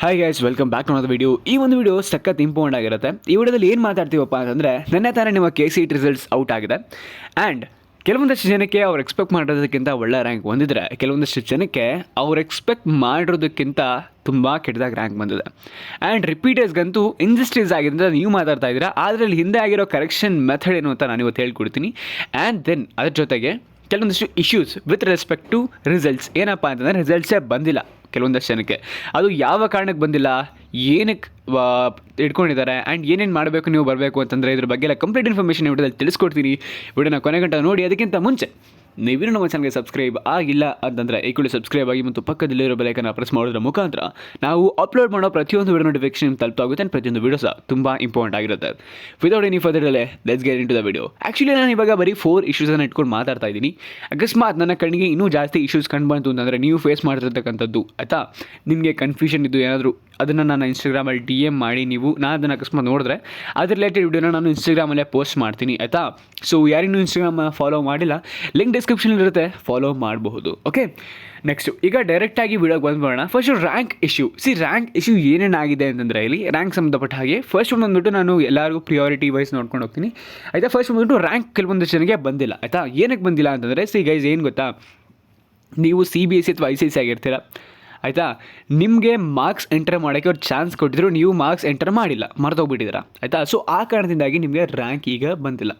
Hi guys, welcome back to another video. ಈ ಒಂದು video ಸಖತ್ ಇಂಪಾರ್ಟೆಂಟ್ ಆಗಿರುತ್ತೆ. ಈ ವಿಡಿಯೋದಲ್ಲಿ ಏನು ಮಾತಾಡ್ತೀವಪ್ಪ ಅಂತಂದರೆ, ನೆನ್ನೆ ತಾನೇ ನಿಮ್ಮ KCET ರಿಸಲ್ಟ್ಸ್ ಔಟ್ ಆಗಿದೆ. ಆ್ಯಂಡ್ ಕೆಲವೊಂದಷ್ಟು ಜನಕ್ಕೆ ಅವ್ರು ಎಕ್ಸ್ಪೆಕ್ಟ್ ಮಾಡಿರೋದಕ್ಕಿಂತ ಒಳ್ಳೆ ರ್ಯಾಂಕ್ ಬಂದಿದ್ರೆ, ಕೆಲವೊಂದಷ್ಟು ಜನಕ್ಕೆ ಅವ್ರು ಎಕ್ಸ್ಪೆಕ್ಟ್ ಮಾಡಿರೋದಕ್ಕಿಂತ ತುಂಬ ಕೆಟ್ಟದಾಗಿ ರ್ಯಾಂಕ್ ಬಂದಿದೆ. ಆ್ಯಂಡ್ ರಿಪೀಟರ್ಸ್ಗಂತೂ ಇಂಜಸ್ಟಿಸ್ ಆಗಿದೆ ಅಂತ ನೀವು ಮಾತಾಡ್ತಾ ಇದ್ದೀರಾ. ಅದರಲ್ಲಿ ಹಿಂದೆ ಆಗಿರೋ ಕರೆಕ್ಷನ್ ಮೆಥಡ್ ಏನು ಅಂತ ನಾನು ಇವತ್ತು ಹೇಳ್ಕೊಡ್ತೀನಿ. ಆ್ಯಂಡ್ ದೆನ್ ಅದ್ರ ಜೊತೆಗೆ ಕೆಲವೊಂದಷ್ಟು issues with respect to results. ಏನಪ್ಪ ಅಂತಂದರೆ, ರಿಸಲ್ಟ್ಸೇ ಬಂದಿಲ್ಲ ಕೆಲವೊಂದಷ್ಟು ಜನಕ್ಕೆ. ಅದು ಯಾವ ಕಾರಣಕ್ಕೆ ಬಂದಿಲ್ಲ, ಏನಕ್ಕೆ ಇಟ್ಕೊಂಡಿದ್ದಾರೆ, ಆ್ಯಂಡ್ ಏನೇನು ಮಾಡಬೇಕು ನೀವು ಬರಬೇಕು ಅಂತಂದರೆ ಇದ್ರ ಬಗ್ಗೆ ಎಲ್ಲ ಕಂಪ್ಲೀಟ್ ಇನ್ಫಾರ್ಮೇಷನ್ ವಿಡಿಯೋದಲ್ಲಿ ತಿಳಿಸ್ಕೊಡ್ತೀನಿ. ವಿಡಿಯೋನ ಕೊನೆ ಗಂಟೆ ನೋಡಿ. ಅದಕ್ಕಿಂತ ಮುಂಚೆ ನೀವೇನು ನಮ್ಮ ಚಾನಲ್ಗೆ ಸಬ್ಸ್ಕ್ರೈಬ್ ಆಗಿಲ್ಲ ಅಂತಂದರೆ ಈ ಕೂಡ ಸಬ್ಸ್ಕ್ರೈಬ್ ಆಗಿ ಮತ್ತು ಪಕ್ಕದಲ್ಲಿರೋ ಬೆಲೈಕನ್ನ ಪ್ರೆಸ್ ಮಾಡೋದ್ರ ಮುಖಾಂತರ ನಾವು ಅಪ್ಲೋಡ್ ಮಾಡೋ ಪ್ರತಿಯೊಂದು ವಿಡಿಯೋ ನೋಟಿಫಿಕೇಶನ್ ತಲುಪಾಗುತ್ತೆ. ಆ್ಯಂಡ್ ಪ್ರತಿಯೊಂದು ವಿಡಿಯೋ ಸಹ ತುಂಬ ಇಂಪಾರ್ಟೆಂಟ್ ಆಗಿರುತ್ತೆ. Without any further delay let's get into the video. Actually ನಾನು ಇವಾಗ ಬರೀ 4 ಇಶ್ಯೂಸನ್ನು ಇಟ್ಕೊಂಡು ಮಾತಾಡ್ತಾ ಇದ್ದೀನಿ. ಅಕಸ್ಮಾತ್ ನನ್ನ ಕಣ್ಣಿಗೆ ಇನ್ನೂ ಜಾಸ್ತಿ ಇಶ್ಯೂಸ್ ಕಂಡು ಬಂತು ಅಂತಂದರೆ, ನೀವು ಫೇಸ್ ಮಾಡ್ತಿರ್ತಕ್ಕಂಥದ್ದು ಆಯಿತಾ, ನಿಮಗೆ ಕನ್ಫ್ಯೂಷನ್ ಇದ್ದು ಏನಾದರೂ ಅದನ್ನು ನಾನು ಇನ್ಸ್ಟಾಗ್ರಾಮಲ್ಲಿ DM ಮಾಡಿ, ನಾನು ಅದನ್ನು ಅಕಸ್ಮಾತ್ ನೋಡಿದ್ರೆ ಅದ್ರ ರಿಲೇಟೆಡ್ ವಿಡಿಯೋನ ನಾನು ಇನ್ಸ್ಟಾಗ್ರಾಮಲ್ಲೇ ಪೋಸ್ಟ್ ಮಾಡ್ತೀನಿ ಆಯಿತಾ. ಸೊ ಯಾರಿನ್ನೂ ಇನ್ಸ್ಟಾಗ್ರಾಮ್ ಫಾಲೋ ಮಾಡಿಲ್ಲ, ಲಿಂಕ್ ಡಿಸ್ಕ್ರಿಪ್ಷನಲ್ಲಿರುತ್ತೆ, ಫಾಲೋ ಮಾಡಬಹುದು. ಓಕೆ, ನೆಕ್ಸ್ಟು ಈಗ ಡೈರೆಕ್ಟಾಗಿ ವಿಡಿಯೋಗೆ ಬಂದ್ಬೋಣ. First rank issue. Rank issue ಏನೇನಾಗಿದೆ ಅಂತಂದರೆ, ಇಲ್ಲಿ ರ್ಯಾಂಕ್ ಸಂಬಂಧಪಟ್ಟ ಹಾಗೆ ಫಸ್ಟ್ ಬಂದುಬಿಟ್ಟು ನಾನು ಎಲ್ಲರಿಗೂ ಪ್ರಿಯಾರಿಟಿ ವೈಸ್ ನೋಡ್ಕೊಂಡು ಹೋಗ್ತೀನಿ ಆಯಿತಾ. ಫಸ್ಟ್ ಬಂದುಬಿಟ್ಟು ರ್ಯಾಂಕ್ ಕೆಲವೊಂದು ಜನಕ್ಕೆ ಬಂದಿಲ್ಲ ಆಯಿತಾ. ಏನಕ್ಕೆ ಬಂದಿಲ್ಲ ಅಂತಂದರೆ, ಗೈಸ್ ಏನು ಗೊತ್ತಾ, ನೀವು CBSE ಅಥವಾ ICSE ಆಗಿರ್ತೀರ ಆಯಿತಾ. ನಿಮಗೆ ಮಾರ್ಕ್ಸ್ ಎಂಟರ್ ಮಾಡೋಕ್ಕೆ ಅವ್ರು ಚಾನ್ಸ್ ಕೊಟ್ಟಿದ್ರು, ನೀವು ಮಾರ್ಕ್ಸ್ ಎಂಟರ್ ಮಾಡಿಲ್ಲ, ಮರ್ತೋಗ್ಬಿಟ್ಟಿದ್ದೀರಾ ಆಯಿತಾ. ಸೊ ಆ ಕಾರಣದಿಂದಾಗಿ ನಿಮಗೆ ರ್ಯಾಂಕ್ ಈಗ ಬಂದಿಲ್ಲ.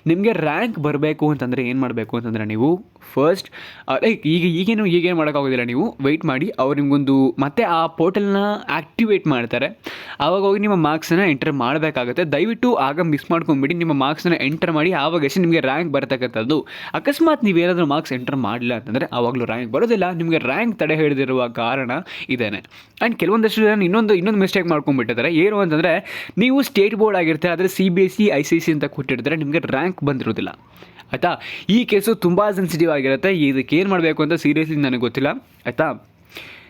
ನಿಮಗೆ ರ್ಯಾಂಕ್ ಬರಬೇಕು ಅಂತಂದರೆ ಏನು ಮಾಡಬೇಕು ಅಂತಂದರೆ, ನೀವು ಫಸ್ಟ್ ಈಗೇನು ಮಾಡೋಕ್ಕಾಗೋದಿಲ್ಲ. ನೀವು ವೆಯ್ಟ್ ಮಾಡಿ, ಅವ್ರು ನಿಮಗೊಂದು ಮತ್ತೆ ಆ ಪೋರ್ಟಲ್ನ ಆ್ಯಕ್ಟಿವೇಟ್ ಮಾಡ್ತಾರೆ. ಆವಾಗ ಹೋಗಿ ನಿಮ್ಮ ಮಾರ್ಕ್ಸನ್ನು ಎಂಟರ್ ಮಾಡಬೇಕಾಗುತ್ತೆ. ದಯವಿಟ್ಟು ಆಗ ಮಿಸ್ ಮಾಡ್ಕೊಂಬಿಡಿ, ನಿಮ್ಮ ಮಾರ್ಕ್ಸನ್ನು ಎಂಟರ್ ಮಾಡಿ, ಆವಾಗಷ್ಟೇ ನಿಮಗೆ ರ್ಯಾಂಕ್ ಬರ್ತಕ್ಕಂಥದ್ದು. ಅಕಸ್ಮಾತ್ ನೀವೇನಾದರೂ ಮಾರ್ಕ್ಸ್ ಎಂಟರ್ ಮಾಡಲಿಲ್ಲ ಅಂತಂದರೆ ಆವಾಗಲೂ ರ್ಯಾಂಕ್ ಬರೋದಿಲ್ಲ. ನಿಮಗೆ ರ್ಯಾಂಕ್ ತಡೆ ಹಿಡಿದಿರುವ ಕಾರಣ ಇದೇನೆ. ಆ್ಯಂಡ್ ಕೆಲವೊಂದಷ್ಟು ಜನ ಇನ್ನೊಂದು ಮಿಸ್ಟೇಕ್ ಮಾಡ್ಕೊಂಡ್ಬಿಟ್ಟಿದ್ದಾರೆ. ಏನು ಅಂತಂದರೆ, ನೀವು ಸ್ಟೇಟ್ ಬೋರ್ಡ್ ಆಗಿರ್ತಾರೆ, ಆದರೆ CBSE ICSE ಅಂತ ಕೊಟ್ಟಿರ್ತಾರೆ, ನಿಮಗೆ ರ್ಯಾಂಕ್ ಬಂದಿರೋದಿಲ್ಲ ಆಯಿತಾ. ಈ ಕೇಸು ತುಂಬ ಸೆನ್ಸಿಟಿವ್ ಆಗಿರುತ್ತೆ. ಇದಕ್ಕೆ ಏನು ಮಾಡಬೇಕು ಅಂತ ಸೀರಿಯಸ್ಲಿ ನನಗೆ ಗೊತ್ತಿಲ್ಲ ಆಯಿತಾ.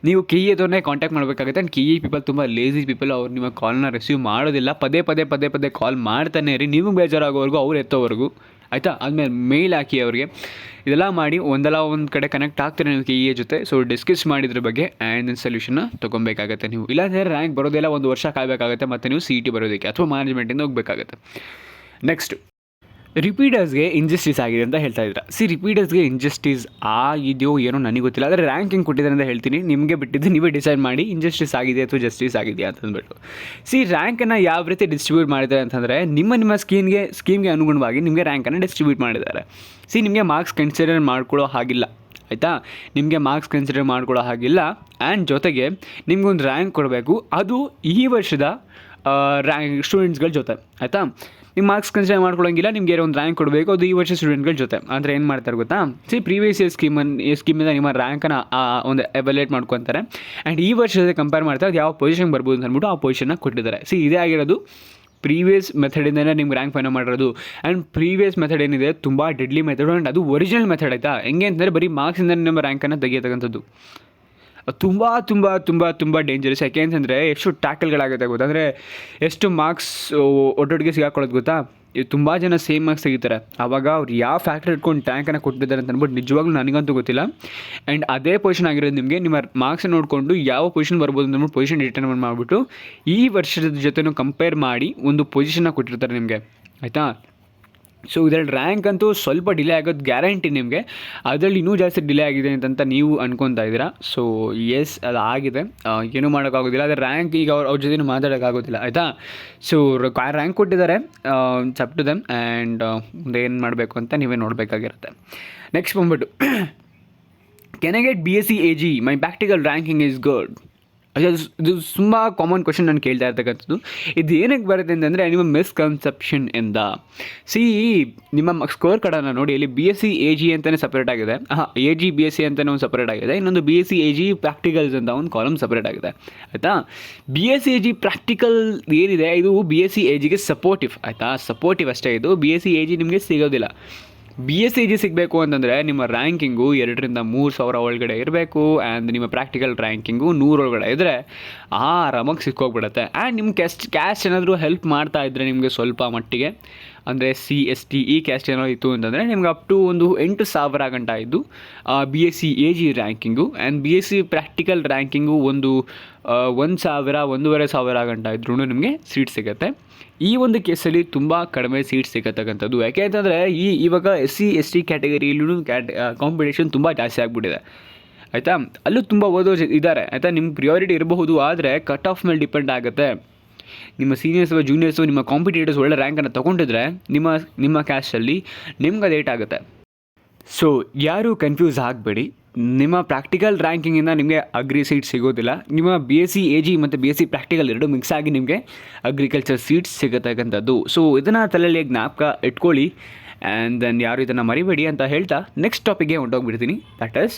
ನೀವು KE ಕಾಂಟ್ಯಾಕ್ಟ್ ಮಾಡಬೇಕಾಗುತ್ತೆ. ಆ್ಯಂಡ್ KE ಪೀಪಲ್ ತುಂಬ ಲೇಸಿ ಪೀಪಲ್, ಅವ್ರು ನಿಮ್ಮ ಕಾಲ್ನ ರಿಸೀವ್ ಮಾಡೋದಿಲ್ಲ. ಪದೇ ಪದೇ ಕಾಲ್ ಮಾಡ್ತಾನೆ ಇರಿ, ನಿಮಗೆ ಬೇಜಾರಾಗೋವರೆಗೂ, ಅವ್ರು ಎತ್ತೋವರೆಗೂ ಆಯಿತಾ. ಆದಮೇಲೆ ಮೇಲ್ ಹಾಕಿ ಅವ್ರಿಗೆ. ಇದೆಲ್ಲ ಮಾಡಿ ಒಂದಲ್ಲ ಒಂದು ಕಡೆ ಕನೆಕ್ಟ್ ಆಗ್ತಾರೆ ನೀವು KE ಜೊತೆ. ಸೊ ಡಿಸ್ಕಸ್ ಮಾಡಿದ್ರ ಬಗ್ಗೆ ಆ್ಯಂಡ್ ದೆನ್ ಸೊಲ್ಯೂಷನ್ನ ತೊಗೊಬೇಕಾಗತ್ತೆ ನೀವು. ಇಲ್ಲಾಂದರೆ ರ್ಯಾಂಕ್ ಬರೋದೆಲ್ಲ 1 ವರ್ಷ ಕಾಯಬೇಕಾಗುತ್ತೆ, ಮತ್ತು ನೀವು CET ಬರೋದಕ್ಕೆ ಅಥವಾ ಮ್ಯಾನೇಜ್ಮೆಂಟಿಂದ ಹೋಗಬೇಕಾಗತ್ತೆ. ನೆಕ್ಸ್ಟ್, ರಿಪೀಟರ್ಸ್ಗೆ ಇಂಜಸ್ಟಿಸ್ ಆಗಿದೆ ಅಂತ ಹೇಳ್ತಾ ಇದ್ದೀರಾ. ರಿಪೀಟರ್ಸ್ಗೆ ಇಂಜಸ್ಟಿಸ್ ಆಗಿದೆಯೋ ಏನೋ ನನಗೆ ಗೊತ್ತಿಲ್ಲ, ಆದರೆ ರ್ಯಾಂಕ್ ಹೆಂಗೆ ಕೊಟ್ಟಿದ್ದಾರೆ ಅಂತ ಹೇಳ್ತೀನಿ, ನಿಮಗೆ ಬಿಟ್ಟಿದ್ದು, ನೀವೇ ಡಿಸೈಡ್ ಮಾಡಿ ಇಂಜಸ್ಟಿಸ್ ಆಗಿದೆ ಅಥವಾ ಜಸ್ಟಿಸ್ ಆಗಿದೆಯಾ ಅಂತಂದ್ಬಿಟ್ಟು. ರ್ಯಾಂಕನ್ನು ಯಾವ ರೀತಿ ಡಿಸ್ಟ್ರಿಬ್ಯೂಟ್ ಮಾಡಿದ್ದಾರೆ ಅಂತಂದರೆ, ನಿಮ್ಮ ಸ್ಕೀಮ್ಗೆ ಅನುಗುಣವಾಗಿ ನಿಮಗೆ ರ್ಯಾಂಕನ್ನು ಡಿಸ್ಟ್ರಿಬ್ಯೂಟ್ ಮಾಡಿದ್ದಾರೆ. ನಿಮಗೆ ಮಾರ್ಕ್ಸ್ ಕನ್ಸಿಡರ್ ಮಾಡ್ಕೊಳ್ಳೋ ಹಾಗಿಲ್ಲ ಆಯಿತಾ. ನಿಮಗೆ ಮಾರ್ಕ್ಸ್ ಕನ್ಸಿಡರ್ ಮಾಡ್ಕೊಳ್ಳೋ ಹಾಗಿಲ್ಲ. ಆ್ಯಂಡ್ ಜೊತೆಗೆ ನಿಮಗೊಂದು ರ್ಯಾಂಕ್ ಕೊಡಬೇಕು, ಅದು ಈ ವರ್ಷದ ರ್ಯಾಂಕ್ ಸ್ಟೂಡೆಂಟ್ಸ್ಗಳ ಜೊತೆ ಆಯಿತಾ. ನಿಮ್ಮ ಮಾರ್ಕ್ಸ್ ಕನ್ಸಿಡರ್ ಮಾಡ್ಕೊಳ್ಳೋಂಗಿಲ್ಲ, ನಿಮಗೆ ಒಂದು ರ್ಯಾಂಕ್ ಕೊಡಬೇಕು, ಅದು ಈ ವರ್ಷ ಸ್ಟೂಡೆಂಟ್ಗಳ ಜೊತೆ. ಅಂದರೆ ಏನು ಮಾಡ್ತಾರೆ ಗೊತ್ತಾ, ಪ್ರೀವಿಯಸ್ ಇಯರ್ ಸ್ಕೀಮಿಂದ ನಿಮ್ಮ ರ್ಯಾಂಕನ್ನು ಒಂದು ಎವ್ಯಾಲ್ಯೂಯೇಟ್ ಮಾಡ್ಕೊತಾರೆ. ಆ್ಯಂಡ್ ಈ ವರ್ಷದ ಕಂಪೇರ್ ಮಾಡ್ತಾರೆ, ಅದು ಯಾವ ಪೊಸಿಷನ್ಗೆ ಬರ್ಬೋದು ಅಂತ ಅಂದ್ಬಿಟ್ಟು ಆ ಪೊಸಿಷನ್ನ ಕೊಟ್ಟಿದ್ದಾರೆ. ಇದೇ ಆಗಿರೋದು ಪ್ರೀವಿಯಸ್ ಮೆಥಡಿಂದನೇ ನಿಮ್ಗೆ ರ್ಯಾಂಕ್ ಫೈನಲ್ ಮಾಡಿರೋದು. ಆ್ಯಂಡ್ ಪ್ರೀವಿಯಸ್ ಮೆಥಡ್ ಏನಿದೆ ತುಂಬ ಡೆಡ್ಲಿ ಮೆಥಡ್. ಆ್ಯಂಡ್ ಅದು ಒರಿಜಿನಲ್ ಮೆಥಡ್ ಆಯಿತಾ. ಹೆಂಗೆ ಅಂತಂದರೆ, ಬರೀ ಮಾರ್ಕ್ಸಿಂದ ನಿಮ್ಮ ರ್ಯಾಂಕನ್ನು ತೆಗಿಯತಕ್ಕಂಥದ್ದು ತುಂಬ ತುಂಬ ತುಂಬ ತುಂಬ ಡೇಂಜರಸ್. ಯಾಕೆ ಅಂತಂದರೆ, ಎಷ್ಟು ಟ್ಯಾಕಲ್ಗಳಾಗುತ್ತೆ ಗೊತ್ತಾ, ಅಂದರೆ ಎಷ್ಟು ಮಾರ್ಕ್ಸ್ ಒಟ್ಟೊಟ್ಟಿಗೆ ಸಿಗಾಕೊಳ್ಳೋದು ಗೊತ್ತಾ. ತುಂಬ ಜನ ಸೇಮ್ ಮಾರ್ಕ್ಸ್ ತೆಗಿತಾರೆ. ಆವಾಗ ಅವ್ರು ಯಾವ ಫ್ಯಾಕ್ಟ್ರಿ ಇಟ್ಕೊಂಡು ಟ್ಯಾಂಕನ್ನು ಕೊಟ್ಟಿದ್ದಾರೆ ಅಂತ ಅಂದ್ಬಿಟ್ಟು ನಿಜವಾಗ್ಲೂ ನನಗಂತೂ ಗೊತ್ತಿಲ್ಲ. ಆ್ಯಂಡ್ ಅದೇ ಪೊಸಿಷನ್ ಆಗಿರೋದು ನಿಮಗೆ ನಿಮ್ಮ ಮಾರ್ಕ್ಸ್ ನೋಡಿಕೊಂಡು ಯಾವ ಪೊಸಿಷನ್ ಬರ್ಬೋದು ಅಂದ್ಬಿಟ್ಟು ಪೊಸಿಷನ್ ಡಿಟರ್ಮೈನ್ ಮಾಡಿಬಿಟ್ಟು ಈ ವರ್ಷದ ಜೊತೆನೂ ಕಂಪೇರ್ ಮಾಡಿ ಒಂದು ಪೊಸಿಷನ್ನ ಕೊಟ್ಟಿರ್ತಾರೆ ನಿಮಗೆ ಆಯಿತಾ. ಇದರಲ್ಲಿ ರ್ಯಾಂಕ್ ಅಂತೂ ಸ್ವಲ್ಪ ಡಿಲೇ ಆಗೋದು ಗ್ಯಾರಂಟಿ ನಿಮಗೆ. ಅದರಲ್ಲಿ ಇನ್ನೂ ಜಾಸ್ತಿ ಡಿಲೇ ಆಗಿದೆ ಅಂತ ನೀವು ಅನ್ಕೊತಾ ಇದ್ದೀರಾ. ಎಸ್, ಅದು ಆಗಿದೆ, ಏನೂ ಮಾಡೋಕ್ಕಾಗೋದಿಲ್ಲ. ಆದರೆ ರ್ಯಾಂಕ್ ಈಗ ಅವ್ರ ಜೊತೆ ಮಾತಾಡೋಕ್ಕಾಗೋದಿಲ್ಲ ಆಯಿತಾ. ರ್ಯಾಂಕ್ ಕೊಟ್ಟಿದ್ದಾರೆ, ಅಪ್ ಟು ದೆಮ್. ಆ್ಯಂಡ್ ಮುಂದೆ ಏನು ಮಾಡಬೇಕು ಅಂತ ನೀವೇ ನೋಡಬೇಕಾಗಿರುತ್ತೆ. ನೆಕ್ಸ್ಟ್ ಬಂದ್ಬಿಟ್ಟು, can I get BSc AG? My practical ranking is good. ಇದು ತುಂಬ ಕಾಮನ್ ಕ್ವಶನ್ ನಾನು ಕೇಳ್ತಾ ಇರ್ತಕ್ಕಂಥದ್ದು. ಇದು ಏನಕ್ಕೆ ಬರುತ್ತೆ ಅಂತಂದರೆ, ನಿಮ್ಮ ಮಿಸ್ಕನ್ಸೆಪ್ಷನ್ ಇಂದ. ನಿಮ್ಮ ಸ್ಕೋರ್ ಕಾರ್ಡನ್ನು ನೋಡಿ, ಇಲ್ಲಿ BSc AG ಅಂತಲೇ ಸಪ್ರೇಟ್ ಆಗಿದೆ. AG BSc ಅಂತಲೇ ಒಂದು ಸಪ್ರೇಟ್ ಆಗಿದೆ. ಇನ್ನೊಂದು BSc AG ಪ್ರಾಕ್ಟಿಕಲ್ಸ್ ಅಂತ ಒಂದು ಕಾಲಮ್ ಸಪ್ರೇಟ್ ಆಗಿದೆ ಆಯಿತಾ. BSc AG ಪ್ರಾಕ್ಟಿಕಲ್ ಏನಿದೆ, ಇದು BSc AGಗೆ ಸಪೋರ್ಟಿವ್ ಆಯಿತಾ. ಸಪೋರ್ಟಿವ್ ಅಷ್ಟೇ. ಇದು BSc AG ನಿಮಗೆ ಸಿಗೋದಿಲ್ಲ. BSc AG ಸಿಗಬೇಕು ಅಂತಂದರೆ ನಿಮ್ಮ ರ್ಯಾಂಕಿಂಗು 2,000 to 3,000 ಒಳಗಡೆ ಇರಬೇಕು. ಆ್ಯಂಡ್ ನಿಮ್ಮ ಪ್ರಾಕ್ಟಿಕಲ್ ರ್ಯಾಂಕಿಂಗು 100 ಒಳಗಡೆ ಇದ್ದರೆ ಆರಾಮಾಗಿ ಸಿಕ್ಕೋಗ್ಬಿಡುತ್ತೆ. ಆ್ಯಂಡ್ ನಿಮ್ಮ ಕ್ಯಾಸ್ಟ್ ಏನಾದರೂ ಹೆಲ್ಪ್ ಮಾಡ್ತಾ ಇದ್ದರೆ ನಿಮಗೆ ಸ್ವಲ್ಪ ಮಟ್ಟಿಗೆ ಅಂದರೆ ST ಈ ಕ್ಯಾಸ್ಟ್ ಏನೋ ಇತ್ತು ಅಂತಂದರೆ ನಿಮ್ಗೆ ಅಪ್ ಟು ಒಂದು 8,000 ಗಂಟ ಇದ್ದು BSc AG ranking and BSc practical ranking ಒಂದು 1,000 1,500 ಗಂಟ ಇದ್ರೂ ನಿಮಗೆ ಸೀಟ್ ಸಿಗುತ್ತೆ. ಈ ಒಂದು ಕೇಸಲ್ಲಿ ತುಂಬ ಕಡಿಮೆ ಸೀಟ್ ಸಿಗತಕ್ಕಂಥದ್ದು. ಯಾಕೆ ಅಂತಂದರೆ ಇವಾಗ SC ST ಕ್ಯಾಟಗರಿಯಲ್ಲೂ ಕಾಂಪಿಟೇಷನ್ ತುಂಬ ಜಾಸ್ತಿ ಆಗಿಬಿಟ್ಟಿದೆ ಆಯಿತಾ. ಅಲ್ಲೂ ತುಂಬ ಓದೋರು ಇದ್ದಾರೆ ಆಯಿತಾ. ನಿಮ್ಮ ಪ್ರಿಯಾರಿಟಿ ಇರಬಹುದು, ಆದರೆ ಕಟ್ ಆಫ್ ಮೇಲೆ ಡಿಪೆಂಡ್ ಆಗುತ್ತೆ. ನಿಮ್ಮ ಸೀನಿಯರ್ಸು ಜೂನಿಯರ್ಸು ನಿಮ್ಮ ಕಾಂಪಿಟೇಟರ್ಸ್ ಒಳ್ಳೆ ರ್ಯಾಂಕನ್ನು ತೊಗೊಂಡಿದ್ರೆ ನಿಮ್ಮ ಕ್ಯಾಸ್ಟಲ್ಲಿ ನಿಮ್ಗೆ ಅದು ಏಟ್ ಆಗುತ್ತೆ. ಸೊ ಯಾರೂ ಕನ್ಫ್ಯೂಸ್ ಆಗಬೇಡಿ. ನಿಮ್ಮ ಪ್ರಾಕ್ಟಿಕಲ್ ರ್ಯಾಂಕಿಂಗಿಂದ ನಿಮಗೆ ಅಗ್ರಿ ಸೀಟ್ ಸಿಗೋದಿಲ್ಲ. ನಿಮ್ಮ BSc AG ಮತ್ತು BSc ಪ್ರಾಕ್ಟಿಕಲ್ ಎರಡು ಮಿಕ್ಸ್ ಆಗಿ ನಿಮಗೆ ಅಗ್ರಿಕಲ್ಚರ್ ಸೀಟ್ಸ್ ಸಿಗತಕ್ಕಂಥದ್ದು. ಸೊ ಇದನ್ನು ತಲೆಯಲ್ಲಿ ಜ್ಞಾಪಕ ಇಟ್ಕೊಳ್ಳಿ ಆ್ಯಂಡ್ ದೆನ್ ಯಾರು ಇದನ್ನು ಮರಿಬೇಡಿ ಅಂತ ಹೇಳ್ತಾ ನೆಕ್ಸ್ಟ್ ಟಾಪಿಕ್ಗೆ ಹೊಂಟೋಗ್ಬಿಡ್ತೀನಿ. ದಟ್ ಈಸ್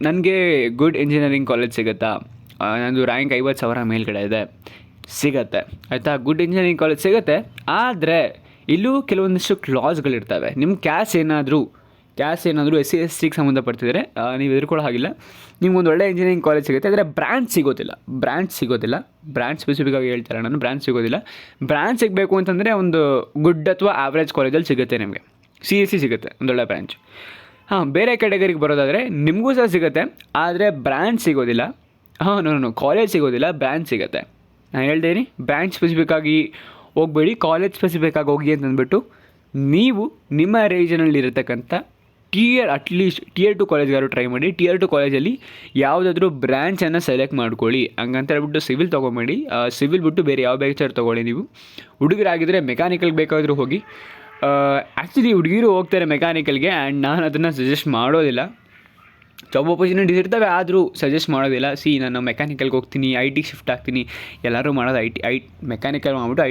ನನಗೆ ಗುಡ್ ಇಂಜಿನಿಯರಿಂಗ್ ಕಾಲೇಜ್ ಸಿಗುತ್ತಾ, ನಂದು ರ್ಯಾಂಕ್ 50,000 ಮೇಲ್ಗಡೆ ಇದೆ, ಸಿಗತ್ತೆ ಆಯಿತಾ. ಗುಡ್ ಇಂಜಿನಿಯರಿಂಗ್ ಕಾಲೇಜ್ ಸಿಗುತ್ತೆ, ಆದರೆ ಇಲ್ಲೂ ಕೆಲವೊಂದಿಷ್ಟು ಕ್ಲಾಸ್ಗಳಿರ್ತವೆ. ನಿಮ್ಮ ಕ್ಯಾಸ್ಟ್ ಏನಾದರೂ SC STಗೆ ಸಂಬಂಧಪಡ್ತಿದ್ರೆ ನೀವು ಎದುರ್ಕೊಳ್ಳೋ ಹಾಗಿಲ್ಲ. ನಿಮ್ಗೊಂದು ಒಳ್ಳೆ ಇಂಜಿನಿಯರಿಂಗ್ ಕಾಲೇಜ್ ಸಿಗುತ್ತೆ, ಆದರೆ ಬ್ರ್ಯಾಂಚ್ ಸಿಗೋದಿಲ್ಲ. ಬ್ರ್ಯಾಂಚ್ ಸ್ಪೆಸಿಫಿಕ್ಕಾಗಿ ಹೇಳ್ತಾರೆ, ನಾನು ಬ್ರ್ಯಾಂಚ್ ಸಿಗೋದಿಲ್ಲ. ಬ್ರ್ಯಾಂಚ್ ಸಿಗಬೇಕು ಅಂತಂದರೆ ಒಂದು ಗುಡ್ ಅಥವಾ ಆವ್ರೇಜ್ ಕಾಲೇಜಲ್ಲಿ ಸಿಗುತ್ತೆ. ನಿಮಗೆ CSC ಸಿಗುತ್ತೆ ಒಂದೊಳ್ಳೆ ಬ್ರ್ಯಾಂಚ್. ಬೇರೆ ಕ್ಯಾಟಗರಿಗೆ ಬರೋದಾದರೆ ನಿಮಗೂ ಸಹ ಸಿಗುತ್ತೆ, ಆದರೆ ಬ್ರ್ಯಾಂಚ್ ಸಿಗೋದಿಲ್ಲ. ಕಾಲೇಜ್ ಸಿಗೋದಿಲ್ಲ, ಬ್ರ್ಯಾಂಚ್ ಸಿಗುತ್ತೆ. ನಾನು ಹೇಳ್ತೀನಿ, ಬ್ರ್ಯಾಂಚ್ ಸ್ಪೆಸಿಫಿಕ್ಕಾಗಿ ಹೋಗಬೇಡಿ, ಕಾಲೇಜ್ ಸ್ಪೆಸಿಫಿಕ್ಕಾಗಿ ಹೋಗಿ ಅಂತಂದ್ಬಿಟ್ಟು ನೀವು ನಿಮ್ಮ ರೀಜನಲ್ಲಿರತಕ್ಕಂಥ ಅಟ್ಲೀಸ್ಟ್ Tier 2 ಕಾಲೇಜ್ಗಾರು ಟ್ರೈ ಮಾಡಿ. Tier 2 ಕಾಲೇಜಲ್ಲಿ ಯಾವುದಾದ್ರೂ ಬ್ರ್ಯಾಂಚನ್ನು ಸೆಲೆಕ್ಟ್ ಮಾಡ್ಕೊಳ್ಳಿ. ಹಂಗಂತ ಹೇಳ್ಬಿಟ್ಟು ಸಿವಿಲ್ ತೊಗೊಂಬೇಡಿ. ಸಿವಿಲ್ ಬಿಟ್ಟು ಬೇರೆ ಯಾವ ಬೇಕಾದ್ರೂ ತೊಗೊಳ್ಳಿ. ನೀವು ಹುಡುಗರಾಗಿದ್ದರೆ ಮೆಕ್ಯಾನಿಕಲ್ಗೆ ಬೇಕಾದರೂ ಹೋಗಿ. ಆ್ಯಕ್ಚುಲಿ ಹುಡುಗಿರು ಹೋಗ್ತಾರೆ ಮೆಕ್ಯಾನಿಕಲ್ಗೆ, ಆ್ಯಂಡ್ ನಾನು ಅದನ್ನು ಸಜೆಸ್ಟ್ ಮಾಡೋದಿಲ್ಲ. ಜಾಬ್ ಆಪರ್ಚುನಿಟೀಸ್ ಇರ್ತವೆ, ಆದರೂ ಸಜೆಸ್ಟ್ ಮಾಡೋದಿಲ್ಲ. ನಾನು ಮೆಕ್ಯಾನಿಕಲ್ಗೆ ಹೋಗ್ತೀನಿ, IT ಶಿಫ್ಟ್ ಆಗ್ತೀನಿ, ಎಲ್ಲರೂ ಮಾಡೋದು ಮೆಕ್ಯಾನಿಕಲ್ ಮಾಡಿಬಿಟ್ಟು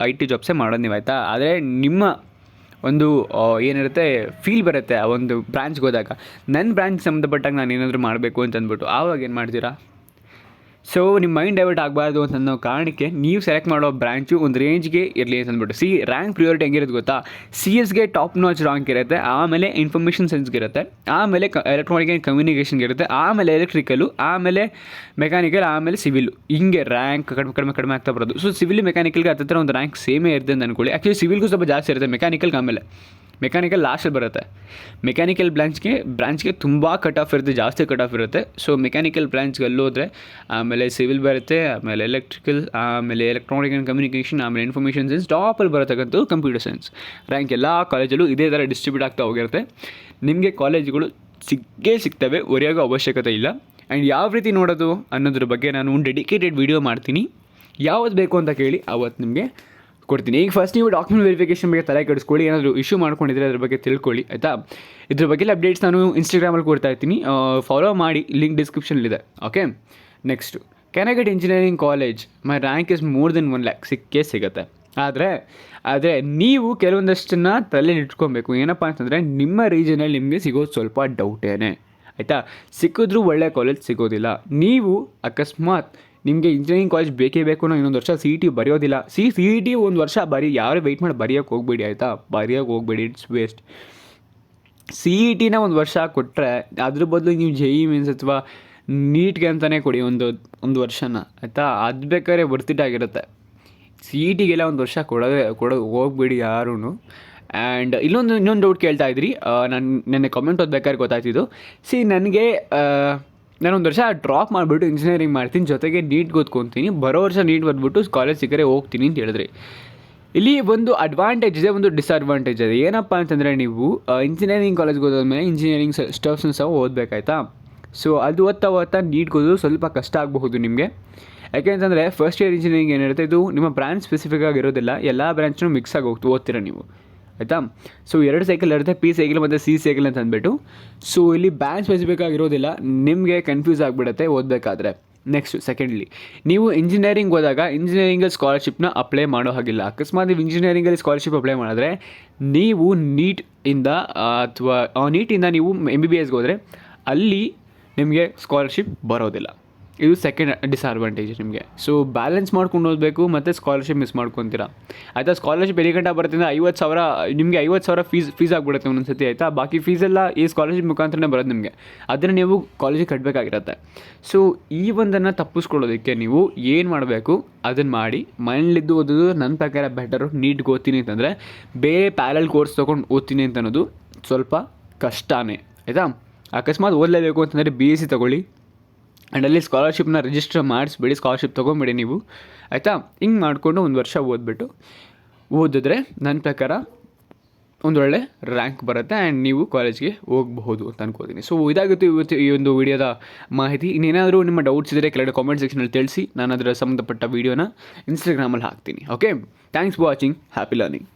ಐ ಟಿ ಜಾಬ್ಸೇ ಮಾಡೋದು ನೀವು ಆಯಿತಾ. ಆದರೆ ನಿಮ್ಮ ಒಂದು ಏನಿರುತ್ತೆ ಫೀಲ್ ಬರುತ್ತೆ ಆ ಒಂದು ಬ್ರಾಂಚ್ಗೆ ಹೋದಾಗ. ನನ್ನ ಬ್ರಾಂಚ್ಗೆ ಸಂಬಂಧಪಟ್ಟಾಗ ನಾನು ಏನಾದರೂ ಮಾಡಬೇಕು ಅಂತಂದ್ಬಿಟ್ಟು ಆವಾಗ ಏನು ಮಾಡ್ತೀರಾ? ಸೊ ನಿಮ್ಮ ಮೈಂಡ್ ಡೈವರ್ಟ್ ಆಗಬಾರ್ದು ಅಂತ ಅನ್ನೋ ಕಾರಣಕ್ಕೆ ನೀವು ಸೆಲೆಕ್ಟ್ ಮಾಡೋ ಬ್ರಾಂಚು ಒಂದು ರೇಂಜ್ಗೆ ಇರಲಿ ಅಂತಂದ್ಬಿಟ್ಟು. ರ್ಯಾಂಕ್ ಪ್ರಿಯಾರಿಟಿ ಹೆಂಗಿರುತ್ತೆ ಗೊತ್ತಾ? CSಗೆ ಟಾಪ್ ನಾಚ್ ರ್ಯಾಂಕ್ ಇರುತ್ತೆ, ಆಮೇಲೆ ಇನ್ಫಾರ್ಮೇಷನ್ ಸೈನ್ಸ್ಗೆ ಇರುತ್ತೆ, ಆಮೇಲೆ ಎಲೆಕ್ಟ್ರಾನಿಕ್ ಆ್ಯಂಡ್ ಕಮ್ಯುನಿಕೇಷನ್ಗೆ ಇರುತ್ತೆ, ಆಮೇಲೆ ಎಲೆಕ್ಟ್ರಿಕಲು, ಆಮೇಲೆ ಮೆಕ್ಯಾನಿಕಲ್, ಆಮೇಲೆ ಸಿವಿಲು. ಹಿಂಗೆ ರ್ಯಾಂಕ್ ಕಡಿಮೆ ಆಗ್ತಾ ಬರೋದು. ಸೊ ಸಿವಿಲ್ ಮೆಕ್ಯಾನಿಕಲ್ಗೆ ಹತ್ತಿರ ಒಂದು ರ್ಯಾಂಕ್ ಸೇಮೇ ಇರುತ್ತೆ ಅಂತ ಅಂದ್ಕೊಳ್ಳಿ. ಆ್ಯಕ್ಚುಲಿ ಸಿವಿಲ್ಗೂ ಸ್ವಲ್ಪ ಜಾಸ್ತಿ ಇರುತ್ತೆ, ಮೆಕ್ಯಾನಿಕಲ್ಗೆ ಆಮೇಲೆ ಮೆಕ್ಯಾನಿಕಲ್ ಲಾಸ್ಟಲ್ಲಿ ಬರುತ್ತೆ. ಮೆಕ್ಯಾನಿಕಲ್ ಬ್ರಾಂಚ್ಗೆ ತುಂಬ ಕಟ್ ಆಫ್ ಇರುತ್ತೆ, ಜಾಸ್ತಿ ಕಟ್ ಆಫ್ ಇರುತ್ತೆ. ಸೊ ಮೆಕ್ಯಾನಿಕಲ್ ಬ್ರಾಂಚ್ಗೆ ಅಲ್ಲೋದ್ರೆ ಆಮೇಲೆ ಸಿವಿಲ್ ಬರುತ್ತೆ, ಆಮೇಲೆ ಎಲೆಕ್ಟ್ರಿಕಲ್, ಆಮೇಲೆ ಎಲೆಕ್ಟ್ರಾನಿಕ್ ಆ್ಯಂಡ್ ಕಮ್ಯುನಿಕೇಷನ್, ಆಮೇಲೆ ಇನ್ಫಾರ್ಮೇಷನ್ ಸೈನ್ಸ್, ಟಾಪಲ್ಲಿ ಬರತಕ್ಕಂಥ ಕಂಪ್ಯೂಟರ್ ಸೈನ್ಸ್ ರ್ಯಾಂಕ್. ಎಲ್ಲ ಕಾಲೇಜಲ್ಲೂ ಇದೇ ಥರ ಡಿಸ್ಟ್ರಿಬ್ಯೂಟ್ ಆಗ್ತಾ ಹೋಗಿರುತ್ತೆ. ನಿಮಗೆ ಕಾಲೇಜುಗಳು ಸಿಗ್ತವೆ, ಒರೆಯಾಗೋ ಅವಶ್ಯಕತೆ ಇಲ್ಲ. ಆ್ಯಂಡ್ ಯಾವ ರೀತಿ ನೋಡೋದು ಅನ್ನೋದ್ರ ಬಗ್ಗೆ ನಾನು ಡೆಡಿಕೇಟೆಡ್ ವೀಡಿಯೋ ಮಾಡ್ತೀನಿ. ಯಾವತ್ತು ಬೇಕು ಅಂತ ಕೇಳಿ ಅವತ್ತು ನಿಮಗೆ ಕೊಡ್ತೀನಿ. ಈಗ ಫಸ್ಟ್ ನೀವು ಡಾಕ್ಯುಮೆಂಟ್ ವೆರಿಫಿಕೇಷನ್ ಬಗ್ಗೆ ತಲೆ ಕೆಡಿಸ್ಕೊಳ್ಳಿ. ಏನಾದರೂ ಇಶ್ಯೂ ಮಾಡ್ಕೊಂಡಿದ್ರೆ ಅದ್ರ ಬಗ್ಗೆ ತಿಳ್ಕೊಳ್ಳಿ ಆಯಿತಾ. ಇದ್ರ ಬಗ್ಗೆ ಅಪ್ಡೇಟ್ಸ್ ನಾನು ಇನ್ಸ್ಟಾಗ್ರಾಮಲ್ಲಿ ಕೊಡ್ತಾ ಇರ್ತೀನಿ, ಫಾಲೋ ಮಾಡಿ, ಲಿಂಕ್ ಡಿಸ್ಕ್ರಿಪ್ಷನಲ್ಲಿದೆ. Okay, next can I get engineering college, my rank is more than 1 lakh ಸಿಗುತ್ತೆ. ಆದರೆ ನೀವು ಕೆಲವೊಂದಷ್ಟನ್ನು ತಲೆಯಲ್ಲಿ ಇಟ್ಕೊಬೇಕು. ಏನಪ್ಪ ಅಂತಂದರೆ ನಿಮ್ಮ ರೀಜನಲ್ಲಿ ನಿಮಗೆ ಸಿಗೋದು ಸ್ವಲ್ಪ ಡೌಟೇನೆ ಆಯಿತಾ. ಸಿಕ್ಕಿದ್ರೂ ಒಳ್ಳೆ ಕಾಲೇಜ್ ಸಿಗೋದಿಲ್ಲ. ನೀವು ಅಕಸ್ಮಾತ್ ನಿಮಗೆ ಇಂಜಿನಿಯರಿಂಗ್ ಕಾಲೇಜ್ ಬೇಕೇ ಬೇಕು ಅನ್ನೋ ಇನ್ನೊಂದು ವರ್ಷ CET ಬರೆಯೋದಿಲ್ಲ. CET ಒಂದು ವರ್ಷ ಯಾರು ವೆಯ್ಟ್ ಮಾಡಿ ಬರೆಯೋಕ್ಕೆ ಹೋಗಬೇಡಿ ಆಯಿತಾ. It's waste. CETನ ಒಂದು ವರ್ಷ ಕೊಟ್ಟರೆ ಅದ್ರ ಬದಲು ನೀವು JEE ಮೀನ್ಸ್ ಅಥವಾ ನೀಟ್ಗೆ ಅಂತಲೇ ಕೊಡಿ ಒಂದು ವರ್ಷನ ಆಯಿತಾ. ಅದು ಬೇಕಾದ್ರೆ ವರ್ತಿಟಾಗಿರುತ್ತೆ. CETಗೆಲ್ಲ ಒಂದು ವರ್ಷ ಕೊಡೋದು ಹೋಗ್ಬೇಡಿ ಯಾರೂ. ಆ್ಯಂಡ್ ಇನ್ನೊಂದು ಡೌಟ್ ಕೇಳ್ತಾ ಇದ್ರಿ, ನಾನು ನೆನ್ನೆ ಕಾಮೆಂಟ್ ಓದ್ಬೇಕಾದ್ರೆ ಗೊತ್ತಾಗ್ತಿದ್ದು. ನಾನೊಂದು ವರ್ಷ ಡ್ರಾಪ್ ಮಾಡಿಬಿಟ್ಟು ಇಂಜಿನಿಯರಿಂಗ್ ಮಾಡ್ತೀನಿ, ಜೊತೆಗೆ ನೀಟ್ಗೆ ಓದ್ಕೊತೀನಿ, ಬರೋ ವರ್ಷ ನೀಟ್ ಬಂದ್ಬಿಟ್ಟು ಕಾಲೇಜ್ ಸಿಕ್ಕರೆ ಹೋಗ್ತೀನಿ ಅಂತ ಹೇಳಿದ್ರಿ. ಇಲ್ಲಿ ಒಂದು ಅಡ್ವಾಂಟೇಜ್ ಇದೆ, ಒಂದು ಡಿಸ್ಅಡ್ವಾಂಟೇಜ್ ಇದೆ. ಏನಪ್ಪ ಅಂತಂದರೆ ನೀವು ಇಂಜಿನಿಯರಿಂಗ್ ಕಾಲೇಜ್ಗೆ ಹೋದ್ಮೇಲೆ ಇಂಜಿನಿಯರಿಂಗ್ ಸ್ಟಫ್ಸ್ನ ಸಹ ಓದಬೇಕಾಯ್ತಾ. ಸೊ ಅದು ಓದ್ತಾ ನೀಟ್ಗೆ ಓದೋದು ಸ್ವಲ್ಪ ಕಷ್ಟ ಆಗಬಹುದು ನಿಮಗೆ. ಯಾಕೆಂತಂದರೆ ಫಸ್ಟ್ ಇಯರ್ ಇಂಜಿನಿಯರಿಂಗ್ ಏನಿರುತ್ತೆ, ಇದು ನಿಮ್ಮ ಬ್ರಾಂಚ್ ಸ್ಪೆಸಿಫಿಕ್ ಆಗಿರೋದಿಲ್ಲ, ಎಲ್ಲ ಬ್ರಾಂಚ್ನೂ ಮಿಕ್ಸ್ ಆಗಿ ಓದ್ತೀರ ನೀವು ಆಯಿತಾ. ಸೊ 2 ಸೈಕಲ್ ಇರುತ್ತೆ, P ಸೈಕಲ್ ಮತ್ತು C ಸೈಕಲ್ ಅಂತ ಅಂದ್ಬಿಟ್ಟು. ಸೊ ಇಲ್ಲಿ ಬ್ರಾಂಚ್ ಸ್ಪೆಸಿಫಿಕ್ ಆಗಿರೋದಿಲ್ಲ, ನಿಮಗೆ ಕನ್ಫ್ಯೂಸ್ ಆಗಿಬಿಡುತ್ತೆ ಓದಬೇಕಾದ್ರೆ. ನೆಕ್ಸ್ಟ್ ಸೆಕೆಂಡ್ಲಿ, ನೀವು ಇಂಜಿನಿಯರಿಂಗ್ ಹೋದಾಗ ಇಂಜಿನಿಯರಿಂಗಲ್ಲಿ ಸ್ಕಾಲರ್ಶಿಪ್ನ ಅಪ್ಲೈ ಮಾಡೋ ಹಾಗಿಲ್ಲ. ಅಕಸ್ಮಾತ್ ನೀವು ಇಂಜಿನಿಯರಿಂಗಲ್ಲಿ ಸ್ಕಾಲರ್ಶಿಪ್ ಅಪ್ಲೈ ಮಾಡಿದ್ರೆ ನೀವು ನೀಟಿಂದ ನೀವು MBBSಗೆ ಹೋದರೆ ಅಲ್ಲಿ ನಿಮಗೆ ಸ್ಕಾಲರ್ಶಿಪ್ ಬರೋದಿಲ್ಲ ಇದು ಸೆಕೆಂಡ್ ಡಿಸ್ಅಡ್ವಾಂಟೇಜ್ ನಿಮಗೆ. ಸೊ ಬ್ಯಾಲೆನ್ಸ್ ಮಾಡ್ಕೊಂಡು ಓದಬೇಕು ಮತ್ತು ಸ್ಕಾಲರ್ಶಿಪ್ ಮಿಸ್ ಮಾಡ್ಕೊತೀರಾ ಆಯಿತಾ. ಸ್ಕಾಲರ್ಶಿಪ್ ಎಲ್ಲಿ ಗಂಟೆ ಬರ್ತಿಂದ 50,000 ನಿಮಗೆ 50,000 ಫೀಸ್ ಆಗಿಬಿಡುತ್ತೆ ಒಂದೊಂದು ಸತಿ ಆಯಿತಾ. ಬಾಕಿ ಫೀಸೆಲ್ಲ ಈ ಸ್ಕಾಲರ್ಶಿಪ್ ಮುಖಾಂತರನೇ ಬರೋದು ನಿಮಗೆ, ಅದನ್ನು ನೀವು ಕಾಲೇಜಿಗೆ ಕಟ್ಟಬೇಕಾಗಿರುತ್ತೆ. ಸೊ ಈ ಒಂದನ್ನು ತಪ್ಪಿಸ್ಕೊಳ್ಳೋದಕ್ಕೆ ನೀವು ಏನು ಮಾಡಬೇಕು ಅದನ್ನು ಮಾಡಿ ಮನೇಲಿದ್ದು ಓದೋದು ನನ್ನ ಪ್ರಕಾರ ಬೆಟರು. ನೀಟ್ಗೆ ಓದ್ತೀನಿ ಅಂತಂದರೆ ಬೇರೆ ಪ್ಯಾರಲ್ ಕೋರ್ಸ್ ತೊಗೊಂಡು ಓದ್ತೀನಿ ಅಂತ ಅನ್ನೋದು ಸ್ವಲ್ಪ ಕಷ್ಟನೇ ಆಯಿತಾ. ಅಕಸ್ಮಾತ್ ಓದಲೇಬೇಕು ಅಂತಂದರೆ BSc ತೊಗೊಳ್ಳಿ ಆ್ಯಂಡ್ ಅಲ್ಲಿ ಸ್ಕಾಲರ್ಶಿಪ್ನ ರಿಜಿಸ್ಟರ್ ಮಾಡಿಸ್ಬೇಡಿ, ಸ್ಕಾಲರ್ಶಿಪ್ ತೊಗೊಂಬೇಡಿ ನೀವು ಆಯಿತಾ. ಹಿಂಗೆ ಮಾಡಿಕೊಂಡು ಒಂದು ವರ್ಷ ಓದಿದ್ರೆ ನನ್ನ ಪ್ರಕಾರ ಒಂದೊಳ್ಳೆ ರ್ಯಾಂಕ್ ಬರುತ್ತೆ ಆ್ಯಂಡ್ ನೀವು ಕಾಲೇಜ್ಗೆ ಹೋಗಬಹುದು ಅಂತ ಅನ್ಕೋತೀನಿ. ಸೊ ಇದಾಗುತ್ತೆ ಇವತ್ತು ಈ ಒಂದು ವಿಡಿಯೋದ ಮಾಹಿತಿ. ಇನ್ನೇನಾದರೂ ನಿಮ್ಮ ಡೌಟ್ಸ್ ಇದ್ದರೆ ಕೆಳಗಡೆ ಕಾಮೆಂಟ್ ಸೆಕ್ಷನಲ್ಲಿ ತಿಳಿಸಿ, ನಾನು ಅದರ ಸಂಬಂಧಪಟ್ಟ ವೀಡಿಯೋನ ಇನ್ಸ್ಟಾಗ್ರಾಮಲ್ಲಿ ಹಾಕ್ತೀನಿ. Okay, thanks for watching, happy learning.